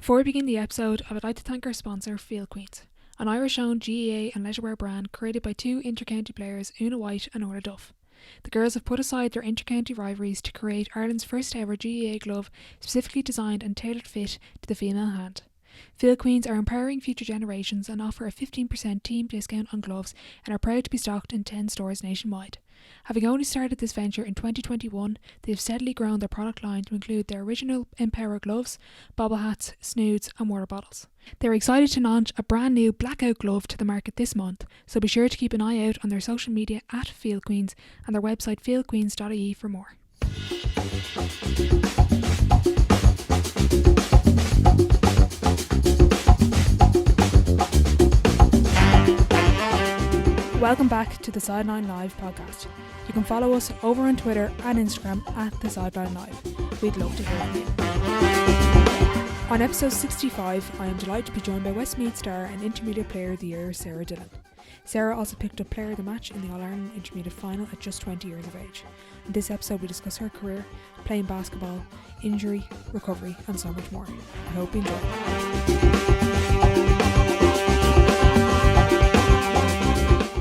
Before we begin the episode, I would like to thank our sponsor, Field Queens, an Irish-owned GAA and leisurewear brand created by two inter-county players, Una White and Orla Duff. The girls have put aside their inter-county rivalries to create Ireland's first ever GAA glove specifically designed and tailored fit to the female hand. Field Queens are empowering future generations and offer a 15% team discount on gloves and are proud to be stocked in 10 stores nationwide. Having only started this venture in 2021, they have steadily grown their product line to include their original Empower gloves, bobble hats, snoods and water bottles. They're excited to launch a brand new blackout glove to the market this month, so be sure to keep an eye out on their social media at Field Queens and their website fieldqueens.ie for more. Welcome back to the Sideline Live podcast. You can follow us over on Twitter and Instagram at the Sideline Live. We'd love to hear from you. On episode 65, I am delighted to be joined by Westmeath Star and Intermediate Player of the Year, Sarah Dillon. Sarah also picked up Player of the Match in the All-Ireland Intermediate Final at just 20 years of age. In this episode we discuss her career, playing basketball, injury, recovery and so much more. I hope you enjoy.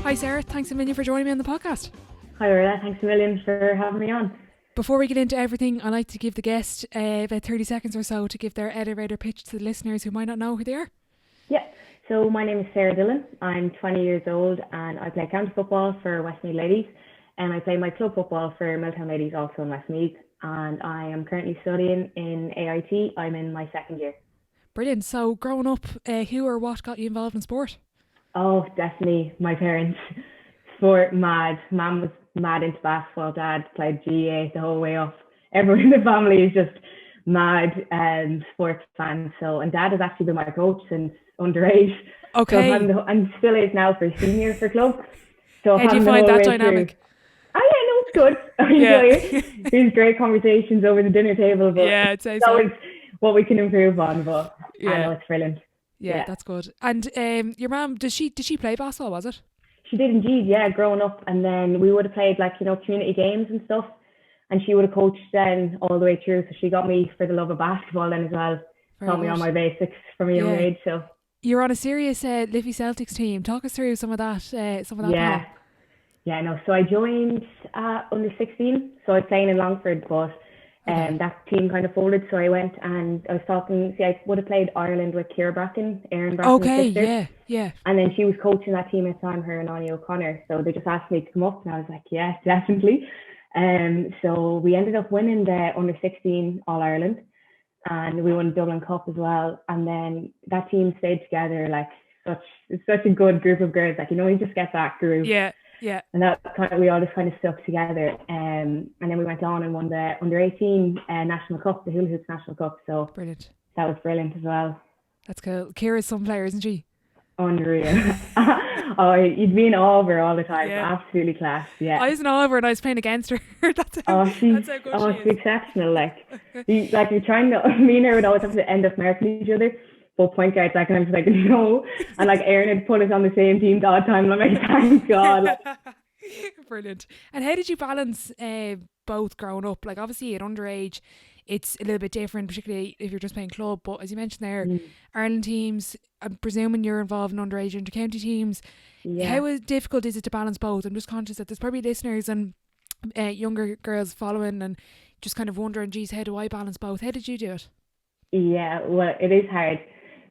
Hi Sarah, thanks a million for joining me on the podcast. Hi Orla, thanks a million for having me on. Before we get into everything, I'd like to give the guest about 30 seconds or so to give their elevator pitch to the listeners who might not know who they are. Yeah, so my name is Sarah Dillon. I'm 20 years old and I play county football for Westmeath Ladies, and I play my club football for Milltown Ladies also in Westmeath, and I am currently studying in AIT. I'm in my second year. Brilliant. So growing up, who or what got you involved in sport? Oh, definitely my parents. Sport mad. Mum was mad into basketball. Dad played GAA the whole way up. Everyone in the family is just mad sports fans. So, and Dad has actually been my coach since underage. Okay. So I'm still is now for senior for club. So how do you find that dynamic? Oh yeah, no, it's good. I enjoy it. These great conversations over the dinner table. But yeah, I'd say it's always what we can improve on. But yeah. I know it's brilliant. Yeah, that's good. And your mum, did she play basketball, was it? She did indeed, yeah, growing up. And then we would have played community games and stuff. And she would have coached then all the way through. So she got me for the love of basketball then as well. Taught me all my basics from a young age. So you're on a serious Liffey Celtics team. Talk us through some of that. Yeah. Yeah, no. So I joined under 16. So I was playing in Longford, but that team kind of folded, so I went and I was talking. I would have played Ireland with Bracken, Aaron Bracken's sister. Yeah. And then she was coaching that team at the time, her and Anya O'Connor. So they just asked me to come up, and I was like, yeah, definitely. So we ended up winning the under 16 All Ireland, and we won Dublin Cup as well. And then that team stayed together, it's such a good group of girls. You just get that group. Yeah. Yeah. And that we all just kind of stuck together. And then we went on and won the under 18 National Cup, the Hula Hoops National Cup. So brilliant. That was brilliant as well. That's cool. Kira's some player, isn't she? Unreal. Oh, you'd be in awe of her all the time. Yeah. Absolutely class. Yeah. I was in awe of her and I was playing against her. That's how good she's she is. Exceptional. You're trying to, me and her would always have to end up marking each other. Both point guards, and I'm just like, no. And Aaron had put us on the same team all the time. And I'm like, thank God. Brilliant. And how did you balance both growing up? Obviously at underage, it's a little bit different, particularly if you're just playing club. But as you mentioned there, Ireland teams, I'm presuming you're involved in underage inter-county teams. Yeah. How difficult is it to balance both? I'm just conscious that there's probably listeners and younger girls following and just kind of wondering, geez, how do I balance both? How did you do it? Yeah, well, it is hard.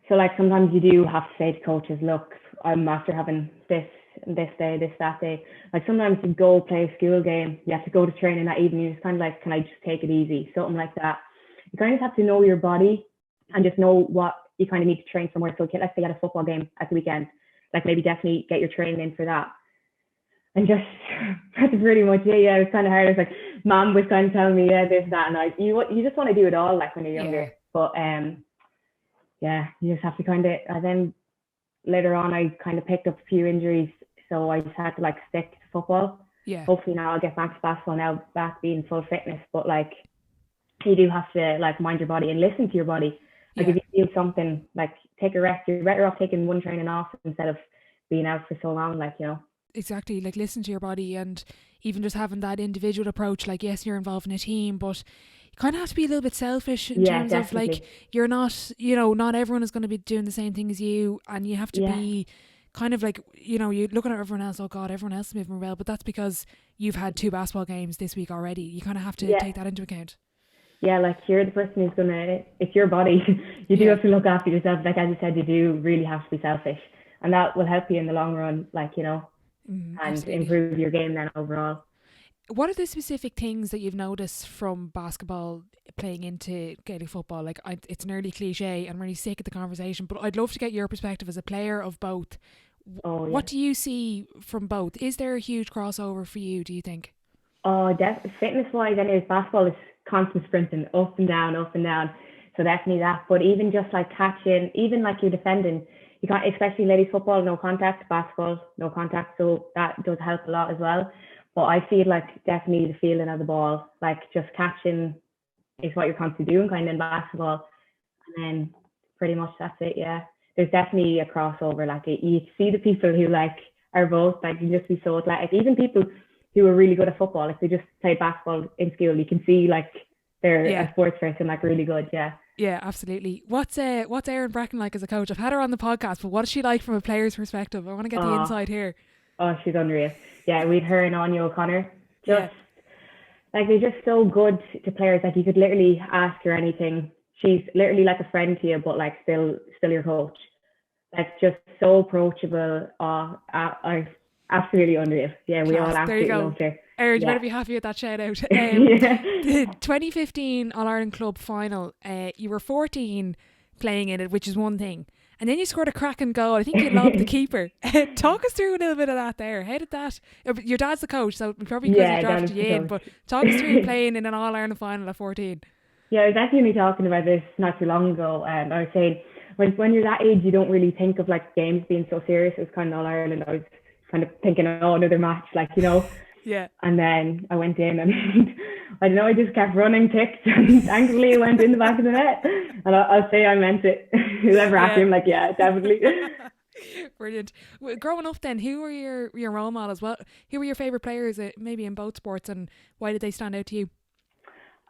So sometimes you do have to say to coaches, look, I'm after having this day, that day. Sometimes you go play a school game, you have to go to training that evening, you're just kind of can I just take it easy? Something like that. You kind of have to know your body and just know what you kind of need to train somewhere. So let's say you had a football game at the weekend, maybe definitely get your training in for that. And just, that's pretty much it. Yeah, it was kind of hard. It was Mom was kind of telling me, this, that, and you just want to do it all when you're younger. Yeah. But yeah, you just have to kind of, and then later on I kind of picked up a few injuries, so I just had to stick to football. Yeah. Hopefully now I'll get back to basketball now, back being full fitness. But you do have to mind your body and listen to your body. If you feel something, take a rest. You're better off taking one training off instead of being out for so long, Exactly, listen to your body, and even just having that individual approach. Yes, you're involved in a team, but kind of have to be a little bit selfish in Yeah, terms of definitely. like, you're not, you know, not everyone is going to be doing the same thing as you, and you have to Yeah, be kind of like, you know, you're looking at everyone else, oh God, everyone else is moving well, but that's because you've had 2 basketball games this week already. You kind of have to yeah, take that into account. yeah. Like you're the person who's gonna. It's your body. You do Yeah, have to look after yourself. Like as you said, you do really have to be selfish, and that will help you in the long run. Like and absolutely. improve your game then overall. What are the specific things that you've noticed from basketball playing into Gaelic football? Like, it's an early cliche, and I'm really sick of the conversation, but I'd love to get your perspective as a player of both. Oh What yeah. do you see from both? Is there a huge crossover for you, do you think? Oh, fitness wise, anyways, basketball is constant sprinting, up and down, up and down. So definitely that. But even just like catching, even like you're defending, you can't, especially ladies football, no contact, basketball, no contact. So that does help a lot as well. But I feel like definitely the feeling of the ball, like just catching is what you're constantly doing kind of in basketball. And then pretty much that's it. Yeah. There's definitely a crossover. Like you see the people who like are both like you just be so athletic. Even people who are really good at football, if they just played basketball in school, you can see like they're Yeah. a sports person, like really good. Yeah. Yeah, absolutely. What's Erin Bracken like as a coach? I've had her on the podcast, but what is she like from a player's perspective? I want to get the Oh, inside here. oh, she's unreal. Yeah, we'd her and Anya O'Connor. Yeah. Just like they're just so good to players. Like you could literally ask her anything. She's literally like a friend to you, but like still your coach. Like just so approachable. I absolutely unreal. Yeah, we all Class. There you absolutely go. loved her. Erin, you better Yeah. be happy with that shout out. Yeah. The 2015 All Ireland Club final, you were 14 playing in it, which is one thing. And then you scored a cracking goal. I think you lobbed the keeper. Talk us through a little bit of that there. How did that? Your dad's the coach, so probably because he Yeah, that is drafted the you in, coach. but talk us through playing in an All Ireland final at 14. Yeah, I was actually only talking about this not too long ago. I was saying when you're that age, you don't really think of like games being so serious. It was kind of All Ireland. I was kind of thinking, oh, another match, like Yeah. And then I went in and I don't know, I just kept running, ticked, and thankfully it went in the back of the net. And I'll say I meant it. Whoever asked Yeah. me, I'm like, yeah, definitely. Brilliant. Growing up then, who were your role models? Who were your favourite players, maybe in both sports, and why did they stand out to you?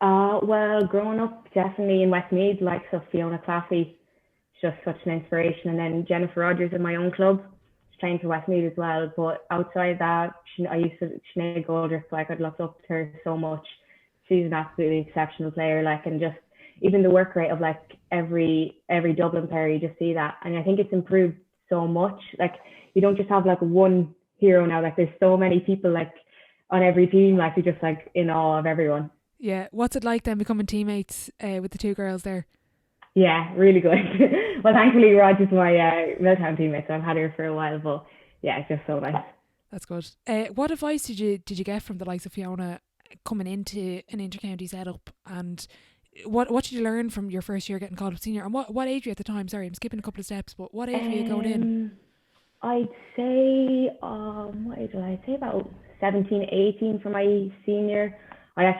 Well, growing up, definitely in Westmeath, like so Fiona Claffey, just such an inspiration. And then Jennifer Rogers in my own club, she's playing for Westmeath as well. But outside that, I used to Sinead Goldrick, like I'd looked up to her so much. She's an absolutely exceptional player, like, and just even the work rate of like every Dublin player, you just see that, and I think it's improved so much. Like you don't just have like one hero now. Like there's so many people like on every team. Like you're just like in awe of everyone. Yeah. What's it like then becoming teammates with the two girls there? Yeah, really good. Well, thankfully, Raj is my Milltown teammate, so I've had her for a while. But yeah, it's just so nice. That's good. What advice did you get from the likes of Fiona coming into an intercounty setup, and what did you learn from your first year getting called up senior? And what age were you at the time? Sorry, I'm skipping a couple of steps, but what age were you going in? Um, I'd say, what age did I say? About 17, 18 for my senior. I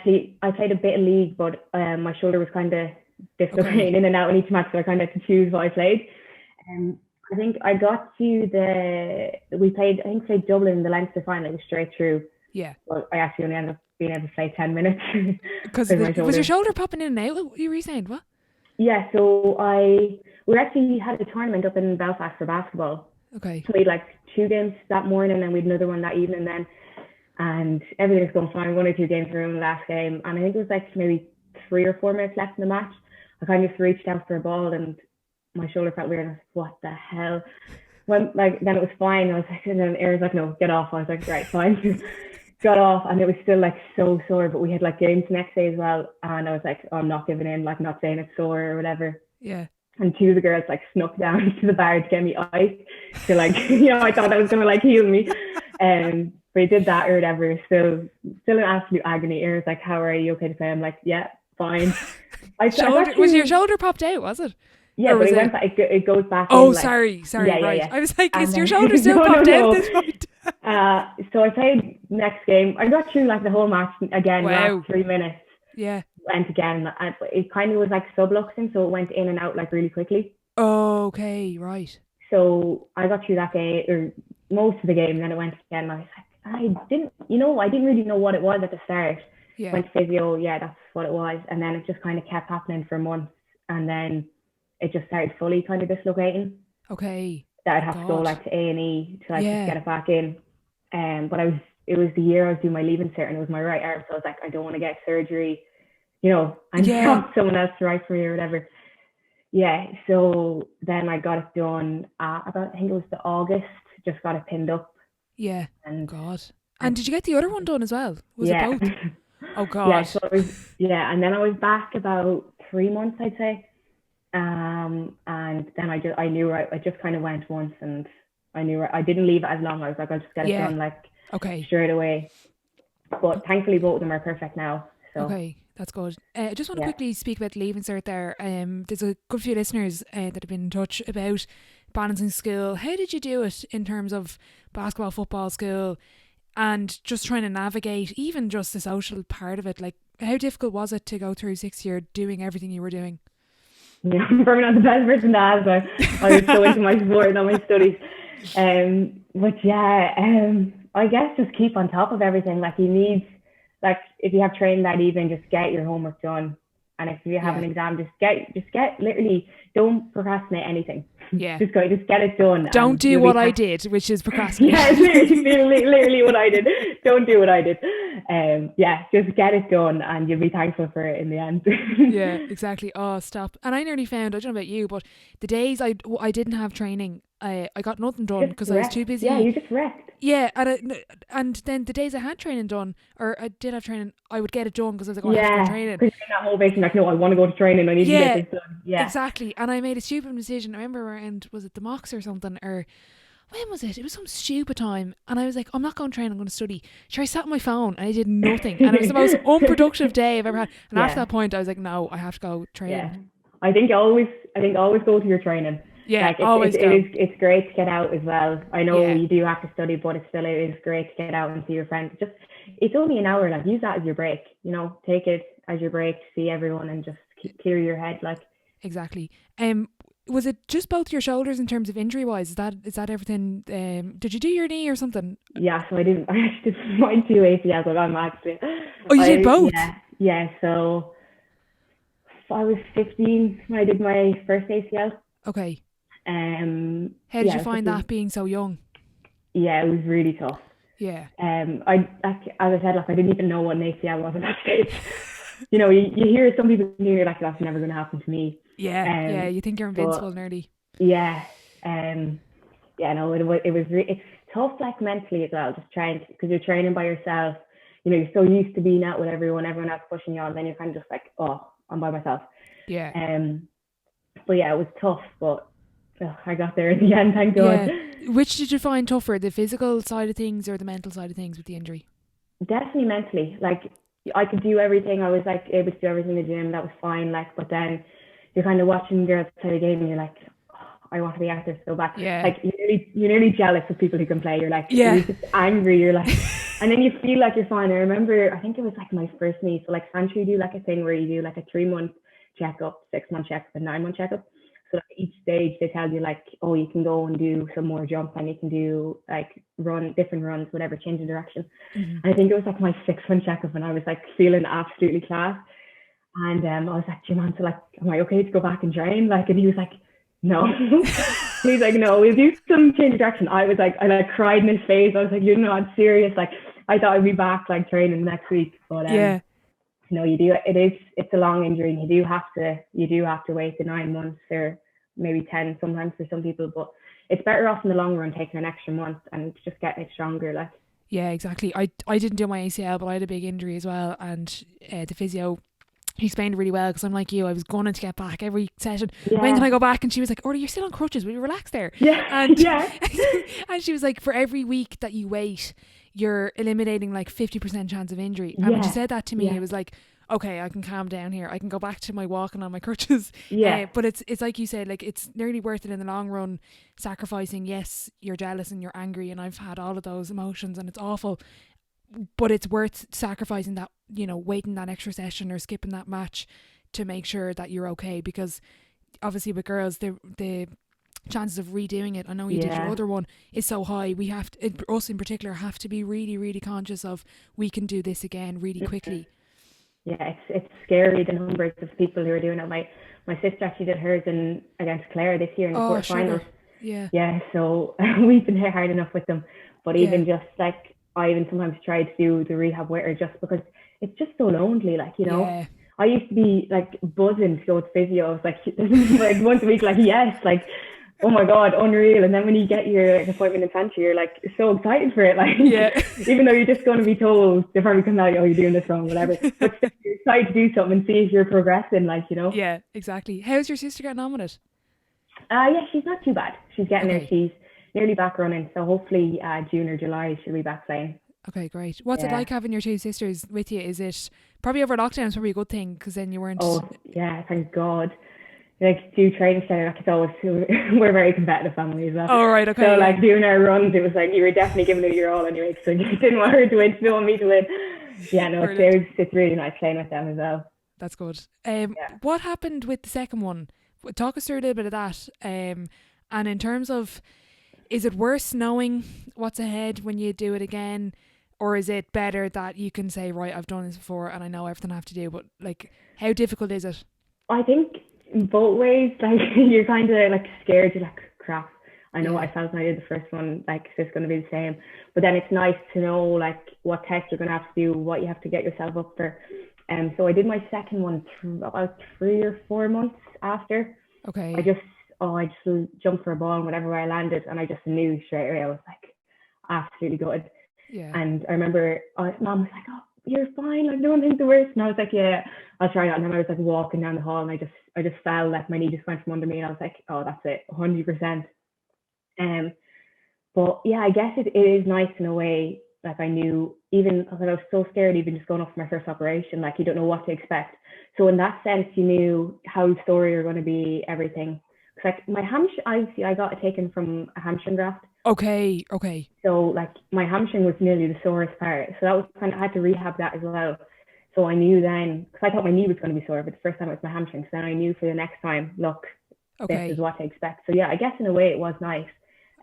played a bit of league, but my shoulder was kind of difficult Okay. getting in and out in each match, so I kind of had to choose what I played. Um, I think I got to played Dublin in the Leinster final, it was straight through, Yeah. but I actually only ended up being able to play 10 minutes Because because my was your shoulder. shoulder popping in and out? What you were saying? What? Yeah, so we actually had a tournament up in Belfast for basketball. Okay. So we had like 2 games that morning and we had another one that evening then. And everything was going fine. 1 or 2 games were in the last game. And I think it was like maybe 3 or 4 minutes left in the match. I kind of just reached out for a ball and my shoulder felt weird. I was like, what the hell? Then it was fine. I was like, and then Aaron's like, no, get off. I was like, right, fine. Got off and it was still like so sore, but we had like games the next day as well. And I was like, oh, I'm not giving in, like not saying it's sore or whatever. Yeah. And 2 of the girls like snuck down to the bar to get me ice to like, I thought that was going to like heal me. But he did that or whatever. Still in absolute agony. Aaron's like, how are you okay to play? I'm like, yeah, fine. Was your shoulder popped out? Was it? Yeah, Or but was it went it? back, it goes back Oh, in like, sorry, yeah, right. yeah. I was like, And is your then, shoulder still no, popped out no. at this point? So I played next game. I got through like the whole match again, Wow. last 3 minutes. Yeah. Went again. It kind of was like subluxing, so it went in and out like really quickly. Okay, right. So I got through that game, or most of the game, and then it went again. And I was like, I didn't really know what it was at the start. Yeah. went to physio, yeah, that's what it was. And then it just kind of kept happening for months. And then it just started fully kind of dislocating. Okay. That I'd Oh have to go God. like to A&E to like just Yeah. get it back in. But it was the year I was doing my leaving cert and it was my right arm. So I was like, I don't want to get surgery, and Yeah. have someone else to write for me or whatever. Yeah. So then I got it done about, I think it was the August, just got it pinned up. Yeah. And, God. and And did you get the other one done as well? Was it yeah. both? Oh Yeah. God. So yeah. And then I was back about 3 months, I'd say. And then I knew I just kind of went once and I knew I didn't leave it as long. I was like, I'll just get it Yeah. done like Okay. straight away. But thankfully both of them are perfect now. So Okay, that's good. I just want to yeah. quickly speak about leaving cert there. There's a good few listeners that have been in touch about balancing school. How did you do it in terms of basketball, football, school, and just trying to navigate even just the social part of it? Like, how difficult was it to go through 6 year doing everything you were doing? Yeah, I'm probably not the best person to ask, but I was so into my sport and all my studies. But yeah, I guess just keep on top of everything. Like you need, like if you have training that evening, just get your homework done. And if you have Yeah. an exam, just get literally, don't procrastinate anything. Yeah. Just get it done. Don't and do you'll what be I thank- did, which is procrastinate. Yeah, literally what I did. Don't do what I did. Yeah, just get it done and you'll be thankful for it in the end. Yeah, exactly. Oh, stop. And I nearly found, I don't know about you, but the days I didn't have training, I got nothing done because I was too busy. Yeah, you just wrecked. Yeah, and then the days I had training done, or I did have training, I would get it done because I was like, oh, I have to go training. Because you're in that motivation, like, no, I want to go to training, I need to get this done. Yeah, exactly. And I made a stupid decision. I remember around, was it the mocks or something, or when was it? It was some stupid time. And I was like, I'm not going to train, I'm going to study. Sure, I sat on my phone and I did nothing. And it was the most unproductive day I've ever had. And after that point, I was like, no, I have to go training. Yeah. I think always go to your training. Yeah, like always go. It's great to get out as well. I know Yeah. you do have to study, but it is great to get out and see your friends. It's only an hour. Like use that as your break. Take it as your break to see everyone and just clear your head. Like exactly. Was it just both your shoulders in terms of injury wise? Is that everything? Did you do your knee or something? Yeah. So I actually did my 2 ACLs. Like I'm actually. Oh, you did both? Yeah. So I was 15 when I did my first ACL. Okay. How did you find that being so young? Yeah, it was really tough. Yeah. As I said, like I didn't even know what an ACL was at that stage. You hear some people and you're like, that's never going to happen to me. Yeah. You think you're invincible nearly. Yeah. No, it's tough, like mentally as well, just trying to, because you're training by yourself. You're so used to being out with everyone else pushing you on, then you're kind of just like, oh, I'm by myself. Yeah. But yeah, it was tough, but I got there in the end, thank God. Yeah. Which did you find tougher, the physical side of things or the mental side of things with the injury? Definitely mentally. Like I could do everything. I was like able to do everything in the gym. That was fine. Like, but then you're kind of watching girls play the game and you're like, oh, I want to be out there so bad. Yeah. Like you're nearly jealous of people who can play. You're like, yeah. You're just angry. You're like, and then you feel like you're fine. I remember, I think it was like my first knee. So like Santry do like a thing where you do like a 3-month checkup, 6-month checkup, and 9-month checkup. So like each stage they tell you like, oh, you can go and do some more jump and you can do like different runs, whatever, change of direction. Mm-hmm. And I think it was like my 6-month checkup and I was like feeling absolutely class. And I was like, gee man, so like, am I okay to go back and train? Like, and he was like, no. He's like, no, we'll do some change of direction. I was like, I like cried in his face. I was like, you're not serious. Like, I thought I'd be back like training next week. But yeah. No, you do. It's a long injury. And you do have to wait the 9 months or maybe 10 sometimes for some people. But it's better off in the long run taking an extra month and just getting it stronger. Like. Yeah, exactly. I didn't do my ACL, but I had a big injury as well. And the physio, he explained really well because I'm like you. I was going to get back every session. Yeah. When can I go back? And she was like, "Oh, you're still on crutches. Will you relax there?" Yeah. And yeah. and she was like, "For every week that you wait, you're eliminating like 50% chance of injury." And when she said that to me, it was like, okay, I can calm down here. I can go back to my walking on my crutches. Yeah. But it's like you said, like it's nearly worth it in the long run, sacrificing. Yes, you're jealous and you're angry, and I've had all of those emotions, and it's awful. But it's worth sacrificing that, waiting that extra session or skipping that match to make sure that you're okay. Because obviously with girls, the chances of redoing it, I know you did your other one, is so high. We have to, us in particular, have to be really, really conscious of we can do this again really quickly. it's scary, the numbers of people who are doing it. My sister actually did hers against Clare this year in the quarterfinals. Yeah, so we've been hit hard enough with them. But even just like, I even sometimes try to do the rehab with her just because it's just so lonely, like, you know. Yeah. I used to be like buzzing to go to physio. I was like once a week, like, yes, like, oh my God, unreal. And then when you get your appointment in Sanctuary, you're like so excited for it. Like, even though you're just going to be told, they're probably coming out, oh, you're doing this wrong, whatever. But still, you're excited to do something and see if you're progressing, like, you know. Yeah, exactly. How's your sister getting on with it? Yeah, she's not too bad. She's getting there. She's nearly back running. So hopefully June or July she'll be back playing. Okay, great. What's it like having your two sisters with you? Is it probably over lockdown? It's probably a good thing because then you weren't. Oh yeah, thank God. Like, do training together, like, it's always, we're a very competitive family as well. Oh, right, okay. So like doing our runs, it was like you were definitely giving it your all anyway. So you didn't want her to win, you didn't want me to win. Yeah, no, it's really nice playing with them as well. That's good. What happened with the second one? Talk us through a little bit of that. And in terms of, is it worse knowing what's ahead when you do it again? Or is it better that you can say, right, I've done this before and I know everything I have to do, but like, how difficult is it? I think in both ways, like, you're kind of like scared, you're like, crap, I know what I felt when I did the first one, like, is this going to be the same? But then it's nice to know like what tests you're going to have to do, what you have to get yourself up for. So I did my second one about 3 or 4 months after. Okay. I just jumped for a ball and whatever way I landed, and I just knew straight away I was like absolutely good. Yeah. And I remember Mom was like, "Oh, you're fine. Like, no one thinks the worst." And I was like, "Yeah, I'll try it." And then I was like walking down the hall, and I just fell. Like, my knee just went from under me, and I was like, "Oh, that's it, 100%." But yeah, I guess it is nice in a way. Like, I knew, even because I was so scared, even just going off for my first operation, like, you don't know what to expect. So in that sense, you knew how sore you're going to be, everything. Like, my hamstring, I got it taken from a hamstring graft. Okay. So like, my hamstring was nearly the sorest part. So that was I had to rehab that as well. So I knew then, because I thought my knee was going to be sore, but the first time it was my hamstring. So then I knew for the next time, look, this is what to expect. So yeah, I guess in a way it was nice.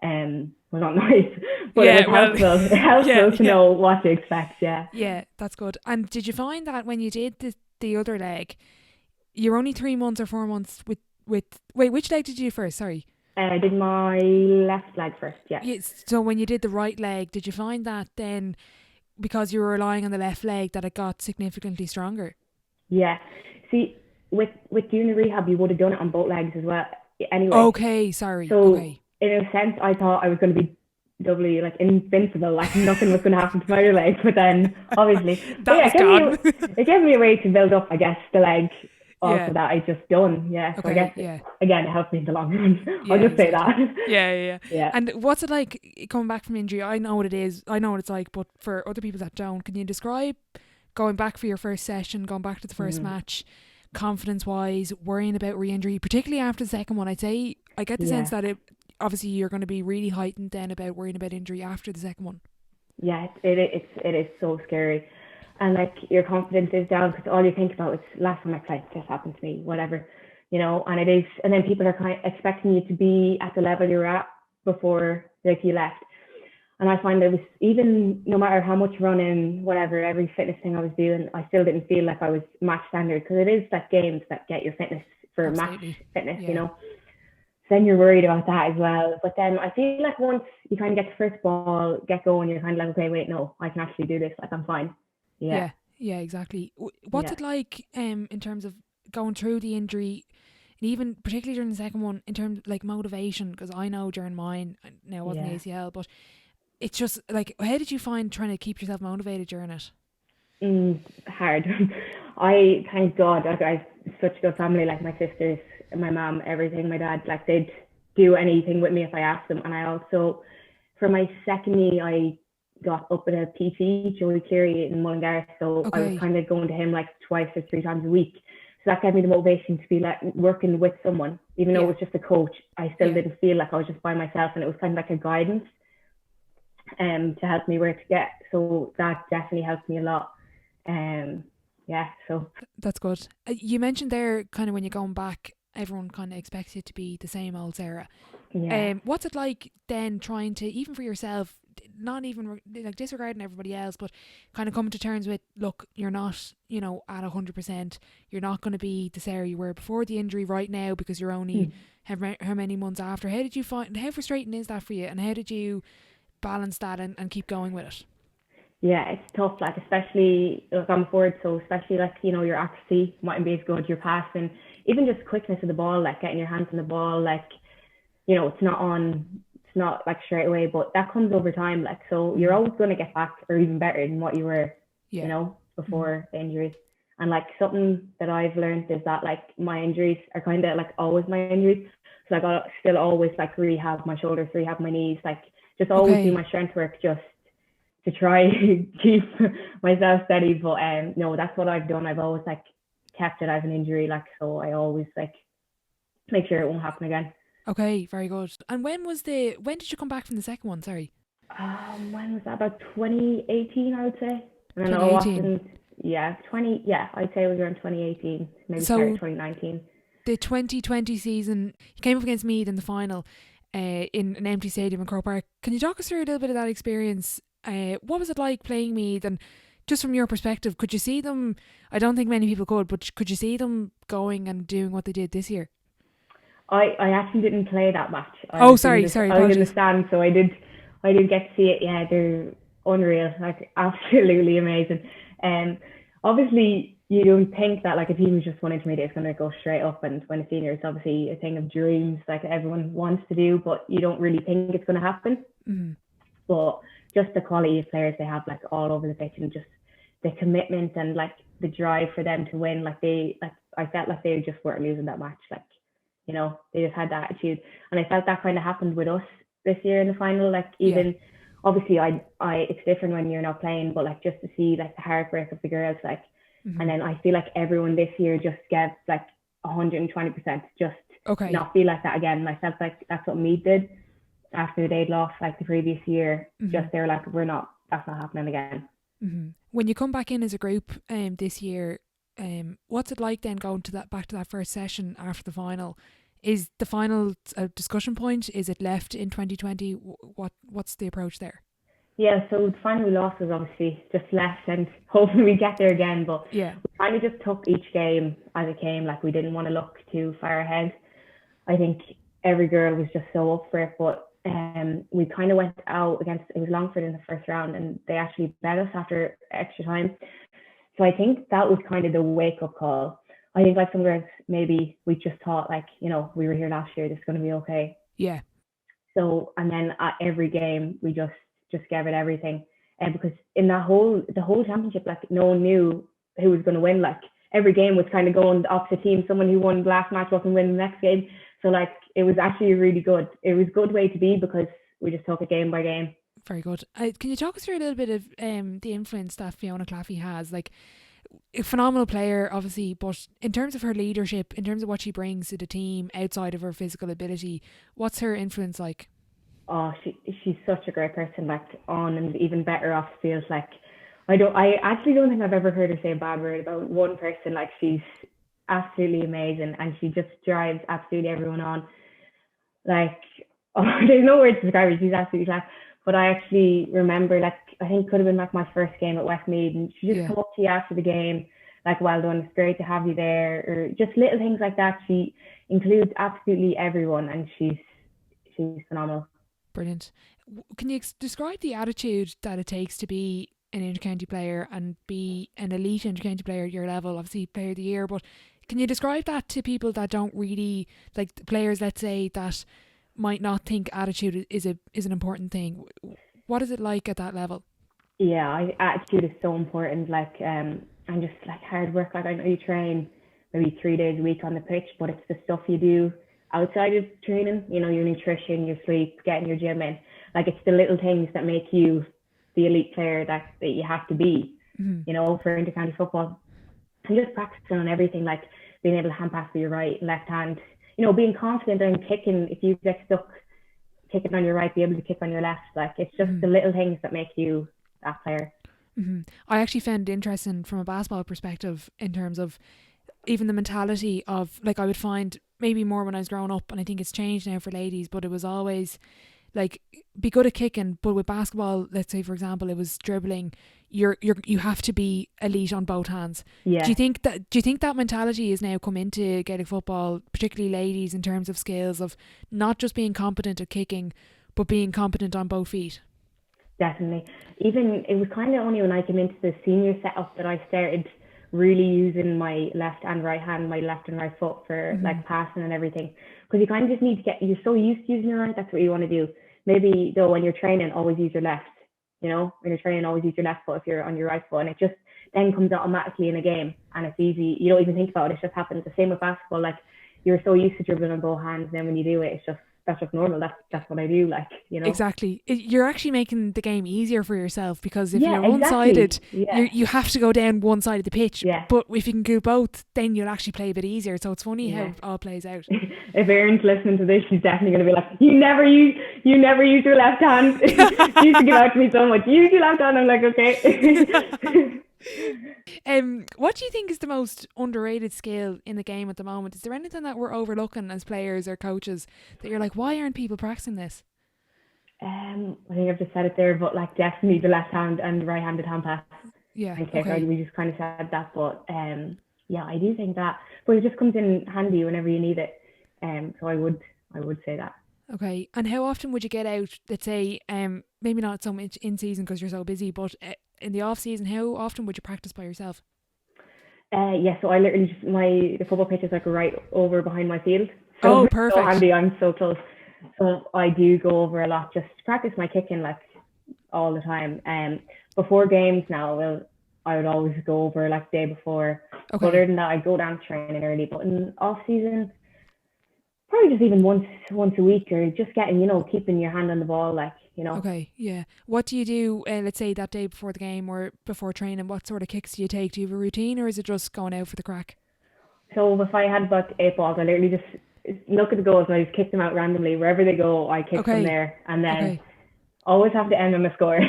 Well, not nice, but it was helpful. It helpful to know what to expect. Yeah. Yeah, that's good. And did you find that when you did the other leg, you're only 3 months or 4 months with wait, which leg did you do first? Sorry. I did my left leg first, yeah. So when you did the right leg, did you find that then, because you were relying on the left leg, that it got significantly stronger? Yeah. See, with doing the rehab, you would have done it on both legs as well. Anyway. Okay, sorry. So in a sense, I thought I was going to be doubly like invincible, like nothing was going to happen to my other leg. But then obviously, it gave me a way to build up, I guess, the leg. Also that I just done, so I guess again it helped me in the long run. I'll just say that. Yeah. And what's it like coming back from injury? I know what it is, I know what it's like, but for other people that don't, can you describe going back for your first session, going back to the first match, confidence wise, worrying about re-injury, particularly after the second one? I'd say I get the sense that obviously you're going to be really heightened then about worrying about injury after the second one. Yeah, it is so scary. And like, your confidence is down because all you think about is last time I played, this happened to me, whatever, you know. And it is, and then people are kind of expecting you to be at the level you're at before like you left. And I find it was, even no matter how much running, whatever, every fitness thing I was doing, I still didn't feel like I was match standard, because it is that games that get your fitness for match fitness, you know. So then you're worried about that as well. But then I feel like once you kind of get the first ball, get going, you're kind of like, okay, wait, no, I can actually do this. Like, I'm fine. Yeah, exactly. What's it like in terms of going through the injury, and even particularly during the second one, in terms of like motivation? Because I know during mine, now it wasn't ACL, but it's just like, how did you find trying to keep yourself motivated during it? Hard. I thank God, I have such a good family, like my sisters, my mom, everything, my dad, like they'd do anything with me if I asked them. And I also, for my second knee, I got up with a PT, Joey Cleary in Mullingar, so I was kind of going to him like 2 or 3 times a week. So that gave me the motivation to be like working with someone, even though it was just a coach. I still didn't feel like I was just by myself, and it was kind of like a guidance to help me where to get. So that definitely helped me a lot. So that's good. You mentioned there kind of when you're going back, everyone kind of expects you to be the same old Sarah. What's it like then trying to, even for yourself, not even like disregarding everybody else, but kind of coming to terms with, look, you're not, you know, at 100%. You're not going to be the Sarah you were before the injury right now because you're only how many months after. How did you find? How frustrating is that for you? And how did you balance that and keep going with it? Yeah, it's tough, like, especially, like, I'm a forward, so especially, like, you know, your accuracy mightn't be as good, your passing, even just quickness of the ball, like getting your hands on the ball, like, you know, it's not like straight away, but that comes over time, like, so you're always going to get back or even better than what you were, you know, before the injury. And like something that I've learned is that like my injuries are kind of like always my injuries. So I got still always like rehab my shoulders, rehab my knees, like just always do my strength work just to try keep myself steady. But no, that's what I've done. I've always like kept it as an injury, like, so I always like make sure it won't happen again. Okay, very good. And when did you come back from the second one? Sorry. When was that? About 2018, I would say. And then I 2018. wasn't, I'd say it was around 2018, maybe So started 2019. the 2020 season, you came up against Meath in the final in an empty stadium in Croke Park. Can you talk us through a little bit of that experience? What was it like playing Meath? And just from your perspective, could you see them, I don't think many people could, but could you see them going and doing what they did this year? I actually didn't play that match. Oh, sorry, I was in the apologies. stand, so I did get to see it. Yeah, they're unreal, like absolutely amazing. And obviously you don't think that like a team who's just won intermediate is going to go straight up and win a senior. It's obviously a thing of dreams, like everyone wants to do, but you don't really think it's going to happen. But just the quality of players they have, like all over the pitch, and just the commitment and like the drive for them to win. I felt like they just weren't losing that match. Like, you know, they just had that attitude, and I felt that kind of happened with us this year in the final. Like even obviously, I it's different when you're not playing, but like just to see like the heartbreak of the girls, like, and then I feel like everyone this year just gave like 120%, just not be like that again. And I felt like that's what Meath did after they'd lost like the previous year. Just they're like, that's not happening again. When you come back in as a group this year, what's it like then going to back to that first session after the final? Is the final a discussion point? Is it left in 2020? What's the approach there? Yeah, so the final loss was obviously just left, and hopefully we get there again. But we kind of just took each game as it came. Like we didn't want to look too far ahead. I think every girl was just so up for it, but we kind of went out against, it was Longford in the first round, and they actually beat us after extra time. So I think that was kind of the wake up call. I think like some girls, maybe we just thought like, you know, we were here last year, this is going to be okay. Yeah. So, and then at every game, we just gave it everything. And because in the whole championship, like no one knew who was going to win. Like every game was kind of going the opposite team. Someone who won the last match wasn't winning the next game. So like it was actually it was a good way to be, because we just took it game by game. Very good. Can you talk us through a little bit of the influence that Fiona Claffey has? Like a phenomenal player, obviously, but in terms of her leadership, in terms of what she brings to the team outside of her physical ability, what's her influence like? Oh, she's such a great person, like on and even better off the field. Like I actually don't think I've ever heard her say a bad word about one person. Like she's absolutely amazing, and she just drives absolutely everyone on. Like, there's no words to describe her. She's absolutely class. But I actually remember, like, I think it could have been like my first game at Westmeath, and she just come up to you after the game, like, well done, it's great to have you there, or just little things like that. She includes absolutely everyone, and she's phenomenal. Brilliant. Can you describe the attitude that it takes to be an intercounty player and be an elite intercounty player at your level, obviously player of the year, but can you describe that to people that don't really, like players, let's say, that might not think attitude is an important thing? What is it like at that level? Yeah, attitude is so important, like, and just like hard work. Like I know you train maybe 3 days a week on the pitch, but it's the stuff you do outside of training, you know, your nutrition, your sleep, getting your gym in. Like it's the little things that make you the elite player that you have to be, you know, for intercounty football. And just practicing on everything, like being able to hand pass with your right and left hand, you know, being confident and kicking. If you get stuck kicking on your right, be able to kick on your left. Like it's just the little things that make you that player. I actually found it interesting from a basketball perspective in terms of even the mentality of, like, I would find maybe more when I was growing up, and I think it's changed now for ladies, but it was always like be good at kicking, but with basketball, let's say for example it was dribbling, you have to be elite on both hands. Yeah. Do you think that mentality has now come into Gaelic football, particularly ladies, in terms of skills of not just being competent at kicking but being competent on both feet? Definitely. Even it was kind of only when I came into the senior setup that I started really using my left and right hand, my left and right foot for like passing and everything. Because you kind of just need to you're so used to using your right, that's what you want to do. Maybe though when you're training, always use your left. You know, when you're training, always use your left foot if you're on your right foot, and it just then comes automatically in a game, and it's easy. You don't even think about it; it just happens. The same with basketball. Like you're so used to dribbling on both hands, and then when you do it, that's just normal. That's what I do. Like, you know. Exactly. You're actually making the game easier for yourself, because if you're exactly. one-sided, Yeah. you have to go down one side of the pitch. Yeah. But if you can do both, then you'll actually play a bit easier. So it's funny how it all plays out. If Erin's listening to this, she's definitely going to be like, you never use your left hand. She used to give out to me so much. Use your left hand. I'm like, okay. What do you think is the most underrated skill in the game at the moment? Is there anything that we're overlooking as players or coaches that you're like, why aren't people practicing this? I think I've just said it there, but like definitely the left hand and right-handed hand pass. Yeah. Okay. We just kind of said that, but yeah, I do think that, but it just comes in handy whenever you need it. So I would say that. Okay. And how often would you get out, let's say, maybe not so much in season because you're so busy, but in the off season, how often would you practice by yourself? Yeah, so I literally just the football pitch is like right over behind my field. So perfect. So handy, I'm so close. So I do go over a lot, just to practice my kicking like all the time. Before games now, I would always go over like the day before. Okay. Other than that, I go down training early. But in off season, probably just even once a week, or just getting, keeping your hand on the ball, like, Okay, yeah. What do you do, let's say that day before the game or before training? What sort of kicks do you take? Do you have a routine, or is it just going out for the crack? So if I had about 8 balls, I literally just look at the goals and I just kick them out randomly. Wherever they go, I kick them there. And then always have to end on a score.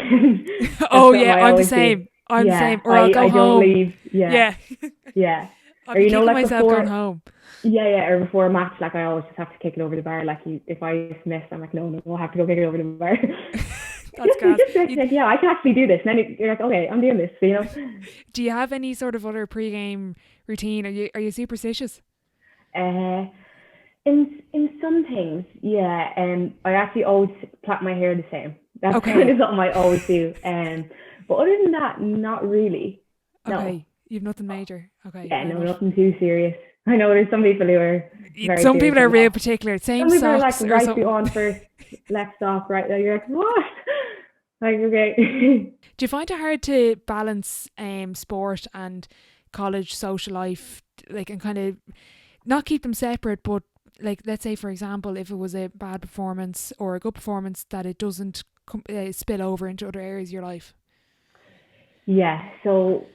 Oh yeah, I'm the same. I'm the same. Or I'll go home. Don't leave. Yeah. I'll be kicking myself going home. Yeah, or before a match, like I always just have to kick it over the bar. Like if I miss, I'm like, no, I'll have to go kick it over the bar. That's gas. Like, yeah, I can actually do this. And then you're like, okay, I'm doing this. Do you have any sort of other pre-game routine? Are you superstitious? In some things, yeah. I actually always plait my hair the same. That's kind of something I always do. But other than that, not really. No. Okay, you've nothing major. Okay. Yeah, no, nothing too serious. I know there's some people who are some people are real particular. Same some socks people are like, or something. on first, left sock, right there. You're like, what? Like, okay. Do you find it hard to balance sport and college social life, like, and kind of not keep them separate, but like, let's say for example, if it was a bad performance or a good performance, that it doesn't spill over into other areas of your life? Yeah, so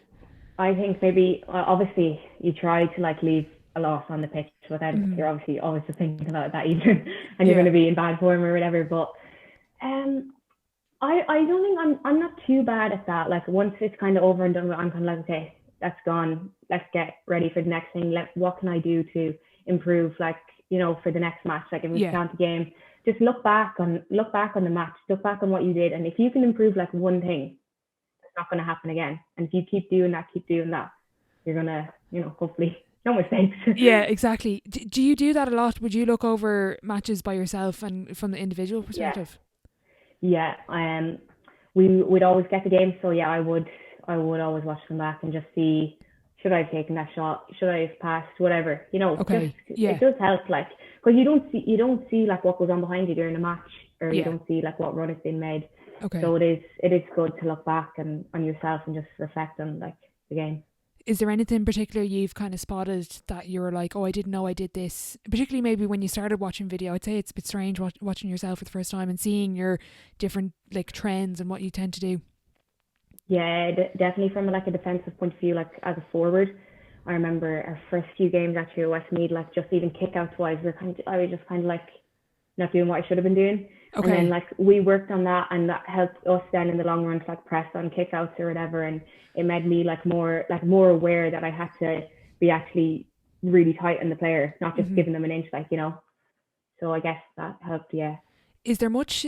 I think maybe obviously you try to like leave a loss on the pitch, but then you're obviously always just thinking about that evening and you're going to be in bad form or whatever. But I don't think I'm not too bad at that. Like once it's kind of over and done with, I'm kind of like, okay, that's gone. Let's get ready for the next thing. What can I do to improve? Like, for the next match. Like if it's down to game, just look back on the match. Look back on what you did, and if you can improve like one thing, it's not going to happen again. And if you keep doing that, you're gonna, hopefully. No mistakes. Yeah, exactly. Do you do that a lot? Would you look over matches by yourself and from the individual perspective? Yeah. We'd always get the game, so yeah, I would always watch them back and just see, should I have taken that shot? Should I have passed? Whatever, Okay. It does help, like, because you don't see like what goes on behind you during the match, or you don't see like what run has been made. Okay. So it is good to look back and on yourself and just reflect on like the game. Is there anything in particular you've kind of spotted that you were like, oh, I didn't know I did this? Particularly maybe when you started watching video. I'd say it's a bit strange watching yourself for the first time and seeing your different like trends and what you tend to do. Yeah, definitely from like a defensive point of view, like as a forward. I remember our first few games actually at Westmeath, like just even kick-outs wise, I was just kind of like not doing what I should have been doing. Okay. And then like we worked on that, and that helped us then in the long run to like press on kick-outs or whatever, and it made me like more aware that I had to be actually really tight on the player, not just giving them an inch, like, So I guess that helped, yeah. Is there much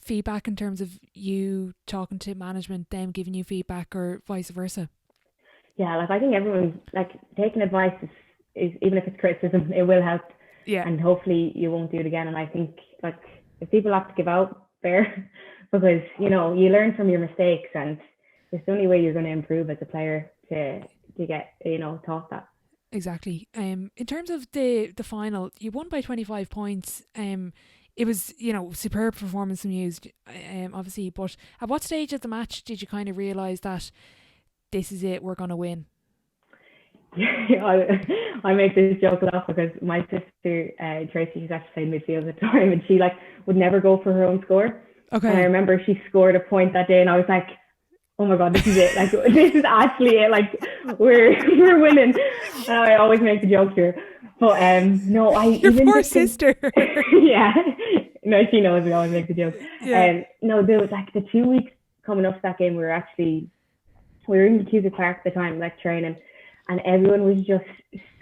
feedback in terms of you talking to management, them giving you feedback, or vice versa? Yeah, like I think everyone like taking advice is even if it's criticism, it will help, Yeah, and hopefully you won't do it again. And I think like if people have to give out, fair, because you learn from your mistakes, and it's the only way you're going to improve as a player to get taught that. exactly. In terms of the final, you won by 25 points. It was superb performance from you, obviously. But at what stage of the match did you kind of realise that this is it, we're gonna win? I make this joke a lot because my sister Tracy, she's actually played midfield at the time, and she like would never go for her own score. And I Okay. remember she scored a point that day, and I was like, "Oh my god, this is it! Like this is actually it! Like we're winning." And I always make the joke here, but no, I Your even poor just think, sister. yeah, no, she knows we always make the joke. Yeah. No, there was like the 2 weeks coming up to that game, we were in the Cusick Park at the time, like training, and everyone was just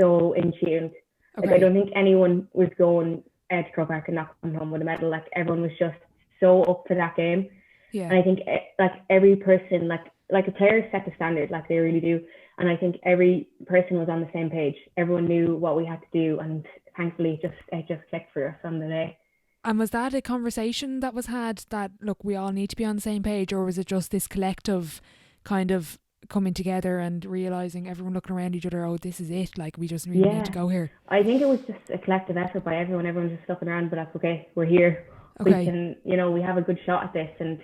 so in tune. Like I Okay. don't think anyone was going to Crow Park and not coming home with a medal. Like everyone was just so up for that game, Yeah. and I think like every person, like a player set the standard, like they really do. And I think every person was on the same page. Everyone knew what we had to do, and thankfully, it just clicked for us on the day. And was that a conversation that was had that, look, we all need to be on the same page, or was it just this collective kind of coming together and realising, everyone looking around each other, oh, this is it, like we just really need to Yeah, go here? I think it was just a collective effort by everyone. Everyone just looking around, but like, okay, we're here. We Okay. can, we have a good shot at this, and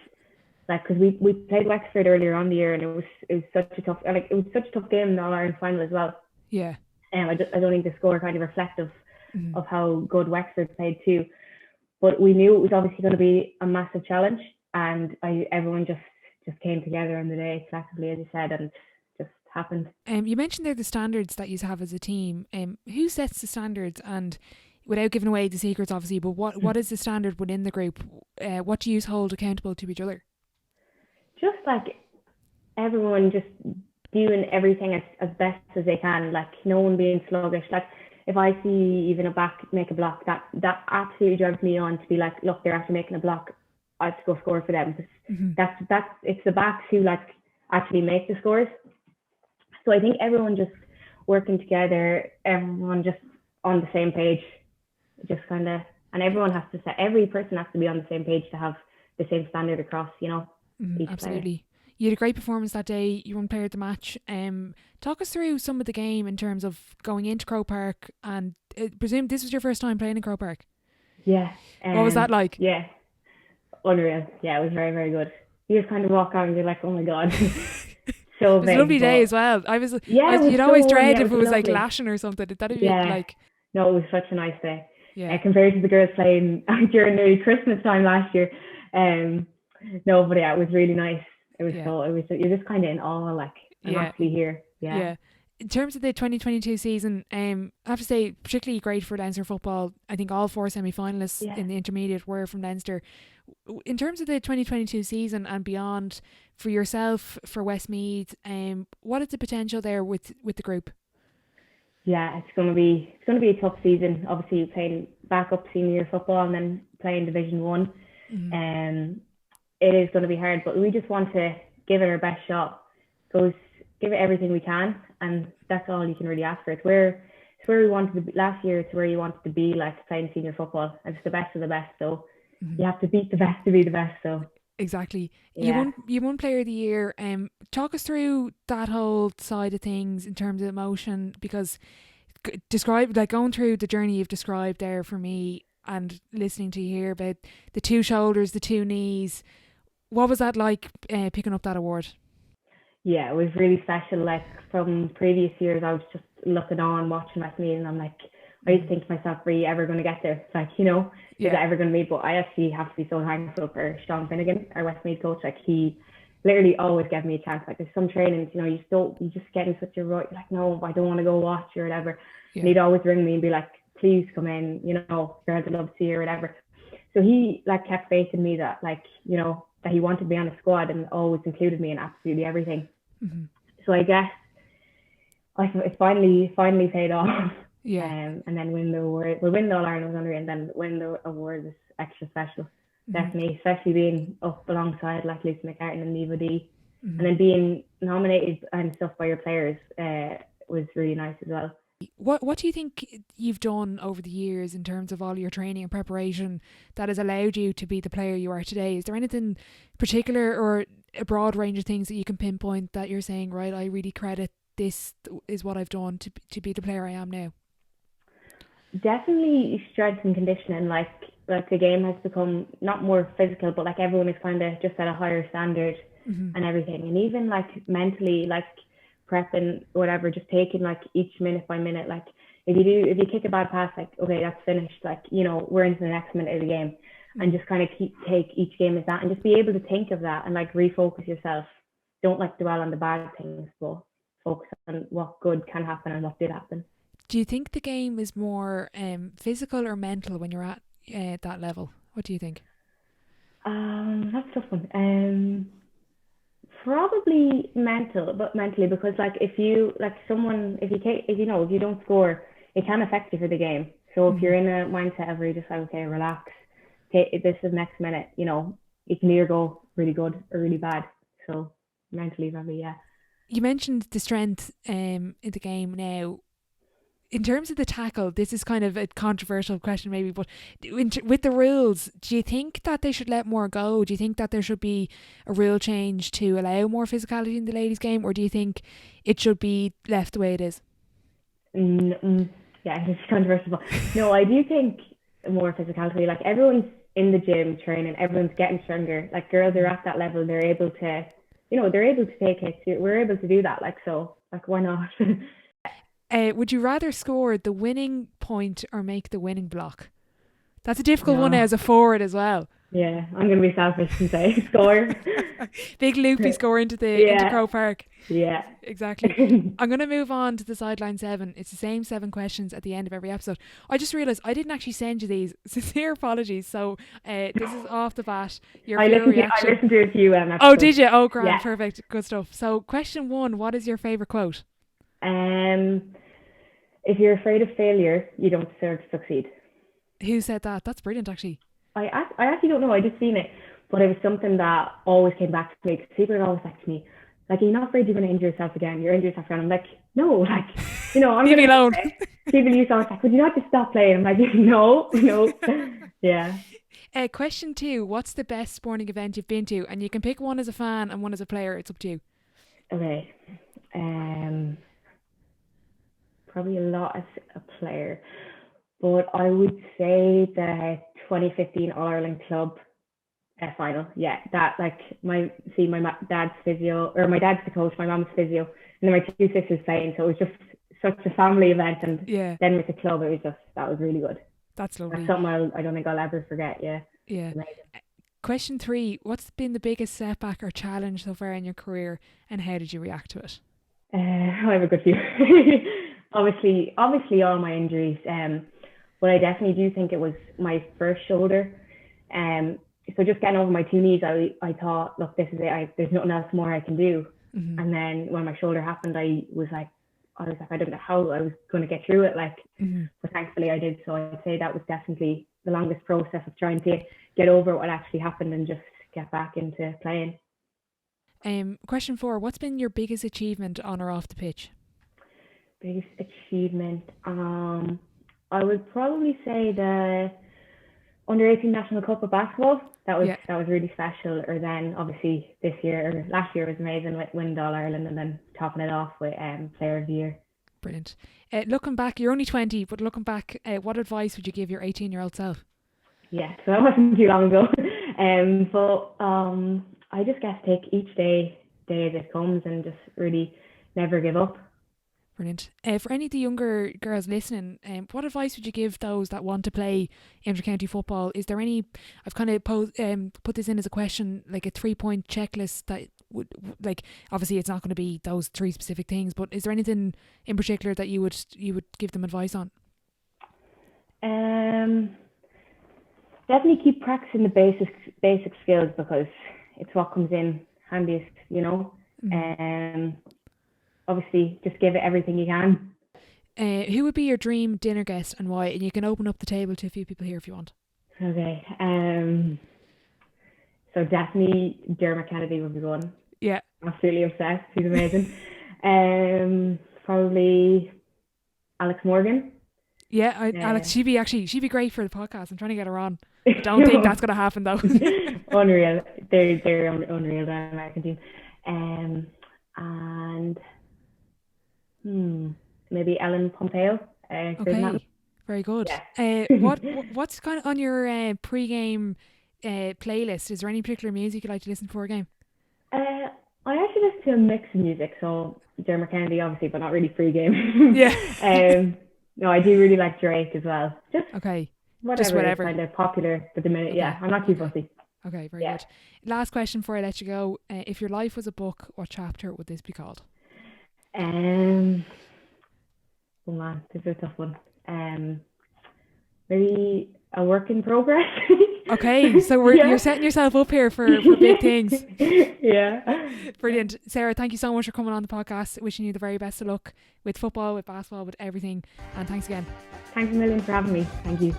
like, because we played Wexford earlier on the year, and it was such a tough, like, it was such a tough game in the All Ireland final as well. Yeah. I don't think the score kind of reflective Mhm. of how good Wexford played too. But we knew it was obviously going to be a massive challenge, and everyone just came together on the day collectively, as you said, and just happened. You mentioned there the standards that you have as a team. Who sets the standards, and without giving away the secrets, obviously, but what is the standard within the group? What do you hold accountable to each other? Just like everyone just doing everything as best as they can, like no one being sluggish. Like if I see even a back make a block, that absolutely drives me on to be like, look, they're actually making a block. I have to go score for them. Hmm. That's it's the backs who like actually make the scores. So I think everyone just working together, everyone just on the same page, just kind of, and everyone has to set, every person has to be on the same page to have the same standard across, each player. Absolutely. You had a great performance that day. You won player of the match. Talk us through some of the game in terms of going into Crow Park, and I presume this was your first time playing in Crow Park. Yeah, What was that like? yeah, unreal. Yeah, it was very, very good. You just kind of walk out and you're like, oh my god, so It was a lovely big, day but as well. yeah, it was You'd so always warm. dread Yeah, if it it was was like lovely. lashing or something. That'd be Yeah, like, no, it was such a nice day. yeah, Compared to the girls playing during the Christmas time last year. Um, no, but yeah, it was really nice. yeah, You're just kind of in awe, like, I'm yeah, actually here. Yeah. yeah. In terms of the 2022 season, I have to say, particularly great for Leinster football. I think all four semi-finalists Yeah. in the intermediate were from Leinster. In terms of the 2022 season and beyond, for yourself, for Westmeath, what is the potential there with the group? Yeah, it's gonna be a tough season. Obviously, playing back up senior football and then playing Division One. Mm-hmm. Um, it is going to be hard, but we just want to give it our best shot. Goes give it everything we can, and that's all you can really ask for. It's where we wanted to be last year. It's where you wanted to be, like playing senior football. And it's the best of the best, so Mm-hmm. you have to beat the best to be the best. So Exactly. yeah, You won Player of the Year. Talk us through that whole side of things in terms of emotion, because describe, like, going through the journey you've described there for me, and listening to you hear about the two shoulders, the two knees. What was that like, picking up that award? yeah, it was really special. Like from previous years, I was just looking on, watching Westmeath, and I'm like, I used to Mm. think to myself, are you ever going to get there? It's like, is Yeah. that ever going to be? But I actually have to be so thankful for Sean Finnegan, our Westmeath coach. Like he literally always gave me a chance. Like there's some trainings, you just get in such a rut. You're like, no, I don't want to go watch or whatever. And Yeah. he'd always ring me and be like, please come in, girls would love to see you or whatever. So he like kept faith in me that like, that he wanted me on the squad and always included me in absolutely everything. Mm-hmm. So I guess it finally paid off. Yeah. And then win the award. Well, win the All Ireland was unreal, and then win the award is extra special. definitely, especially being up alongside like Lisa McCartan and Neva D, Mm-hmm. and then being nominated and stuff by your players was really nice as well. What do you think you've done over the years in terms of all your training and preparation that has allowed you to be the player you are today? Is there anything particular or a broad range of things that you can pinpoint that you're saying, right, I really credit this is what I've done to be the player I am now? Definitely strength and conditioning. Like the game has become not more physical, but like everyone is kind of just at a higher standard Mm-hmm. and everything. And even like mentally, like prepping, whatever, just taking like each minute by minute. Like if you kick a bad pass, like okay, that's finished. Like we're into the next minute of the game, and just kind of take each game as that, and just be able to think of that and like refocus yourself. Don't like dwell on the bad things, but focus on what good can happen and what did happen. Do you think the game is more physical or mental when you're at that level? What do you think? That's a tough one. Probably mental, but mentally because like if you like someone if you take if you don't score, it can affect you for the game. So if Mm-hmm. you're in a mindset of where you just like okay, relax, this is next minute, it can either go really good or really bad. So mentally, probably yeah. You mentioned the strength in the game now. In terms of the tackle, this is kind of a controversial question maybe, but with the rules, do you think that they should let more go? Do you think that there should be a rule change to allow more physicality in the ladies' game, or do you think it should be left the way it is? Yeah, it's controversial. No, I do think more physicality. Like everyone's in the gym training, everyone's getting stronger. Like girls are at that level, they're able to, they're able to take it. We're able to do that. Like so, like why not? Would you rather score the winning point or make the winning block? That's a difficult one No, as a forward as well. yeah, I'm gonna be selfish and say score. Big loopy score into Yeah, Crow Park. yeah. Exactly. I'm going to move on to the sideline 7. It's the same 7 questions at the end of every episode. I just realised I didn't actually send you these. Sincere apologies. So this is off the bat. Your pure reaction. I listened to a few episodes. Oh, did you? Oh, grand. Yeah. Perfect. Good stuff. So question 1, what is your favourite quote? If you're afraid of failure, you don't deserve to succeed. Who said that? That's brilliant, actually. I actually don't know. I just seen it, but it was something that always came back to me. Because people are always like to me, like, you're not afraid you're going to injure yourself again. You're injured yourself again. I'm like, no, like, I'm Leave me alone. People used to always like, would you not just stop playing? I'm like, no. Yeah. Question 2, what's the best sporting event you've been to? And you can pick one as a fan and one as a player. It's up to you. Okay. Probably a lot as a player, but I would say the 2015 All Ireland Club final. Yeah, that like my dad's physio, or my dad's the coach, my mom's physio, and then my 2 sisters playing. So it was just such a family event, and then with the club, it was just that was really good. That's lovely. That's something I don't think I'll ever forget. Yeah. Yeah. Question 3, what's been the biggest setback or challenge so far in your career, and how did you react to it? I have a good few. obviously all my injuries, but I definitely do think it was my first shoulder. So just getting over my 2 knees, I thought, look, this is it. There's nothing else more I can do. Mm-hmm. And then when my shoulder happened, I was like, I don't know how I was going to get through it. But thankfully I did. So I'd say that was definitely the longest process of trying to get over what actually happened and just get back into playing. Question 4, what's been your biggest achievement on or off the pitch? Biggest achievement? I would probably say the under-18 National Cup of basketball. That was really special. Or then obviously last year was amazing with winning All Ireland, and then topping it off with Player of the Year. Brilliant. Looking back, you're only 20, but looking back, what advice would you give your 18-year-old self? Yeah, so that wasn't too long ago. But I just guess take each day as it comes and just really never give up. Brilliant. For any of the younger girls listening, what advice would you give those that want to play inter-county football? Is there any, I've kind of put this in as a question, like a 3-point checklist that would, like, obviously it's not going to be those 3 specific things, but is there anything in particular that you would give them advice on? Definitely keep practicing the basic skills, because it's what comes in handiest, obviously just give it everything you can. Who would be your dream dinner guest and why? And you can open up the table to a few people here if you want. Okay. So definitely Dermot Kennedy would be one. Yeah. Absolutely obsessed. He's amazing. Probably Alex Morgan. Yeah, Alex, she'd be great for the podcast. I'm trying to get her on. I don't think that's going to happen though. Unreal. They're unreal, the American team. And maybe Ellen Pompeo. Okay, very good. Yeah. What's kind of on your pre-game playlist? Is there any particular music you like to listen for a game? I actually listen to a mix of music, so Dermot Kennedy obviously, but not really pre-game. Yeah. No, I do really like Drake as well. Just whatever. Kind of popular at the minute. Okay. Yeah, I'm not too fussy. Okay, very good. Last question before I let you go. If your life was a book, what chapter would this be called? Oh man, this is a tough one. Maybe a work in progress. Okay, so you're setting yourself up here for big things. Yeah. Brilliant. Sarah, thank you so much for coming on the podcast. Wishing you the very best of luck with football, with basketball, with everything. And thanks again. Thanks a million for having me. Thank you.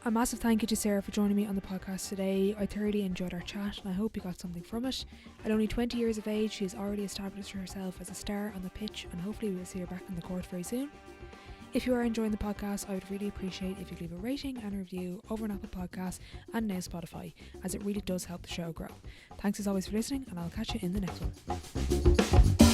A massive thank you to Sarah for joining me on the podcast today. I thoroughly enjoyed our chat and I hope you got something from it. At only 20 years of age, she has already established herself as a star on the pitch, and hopefully we will see her back on the court very soon. If you are enjoying the podcast, I would really appreciate if you leave a rating and a review over on Apple Podcasts and now Spotify, as it really does help the show grow. Thanks as always for listening, and I'll catch you in the next one.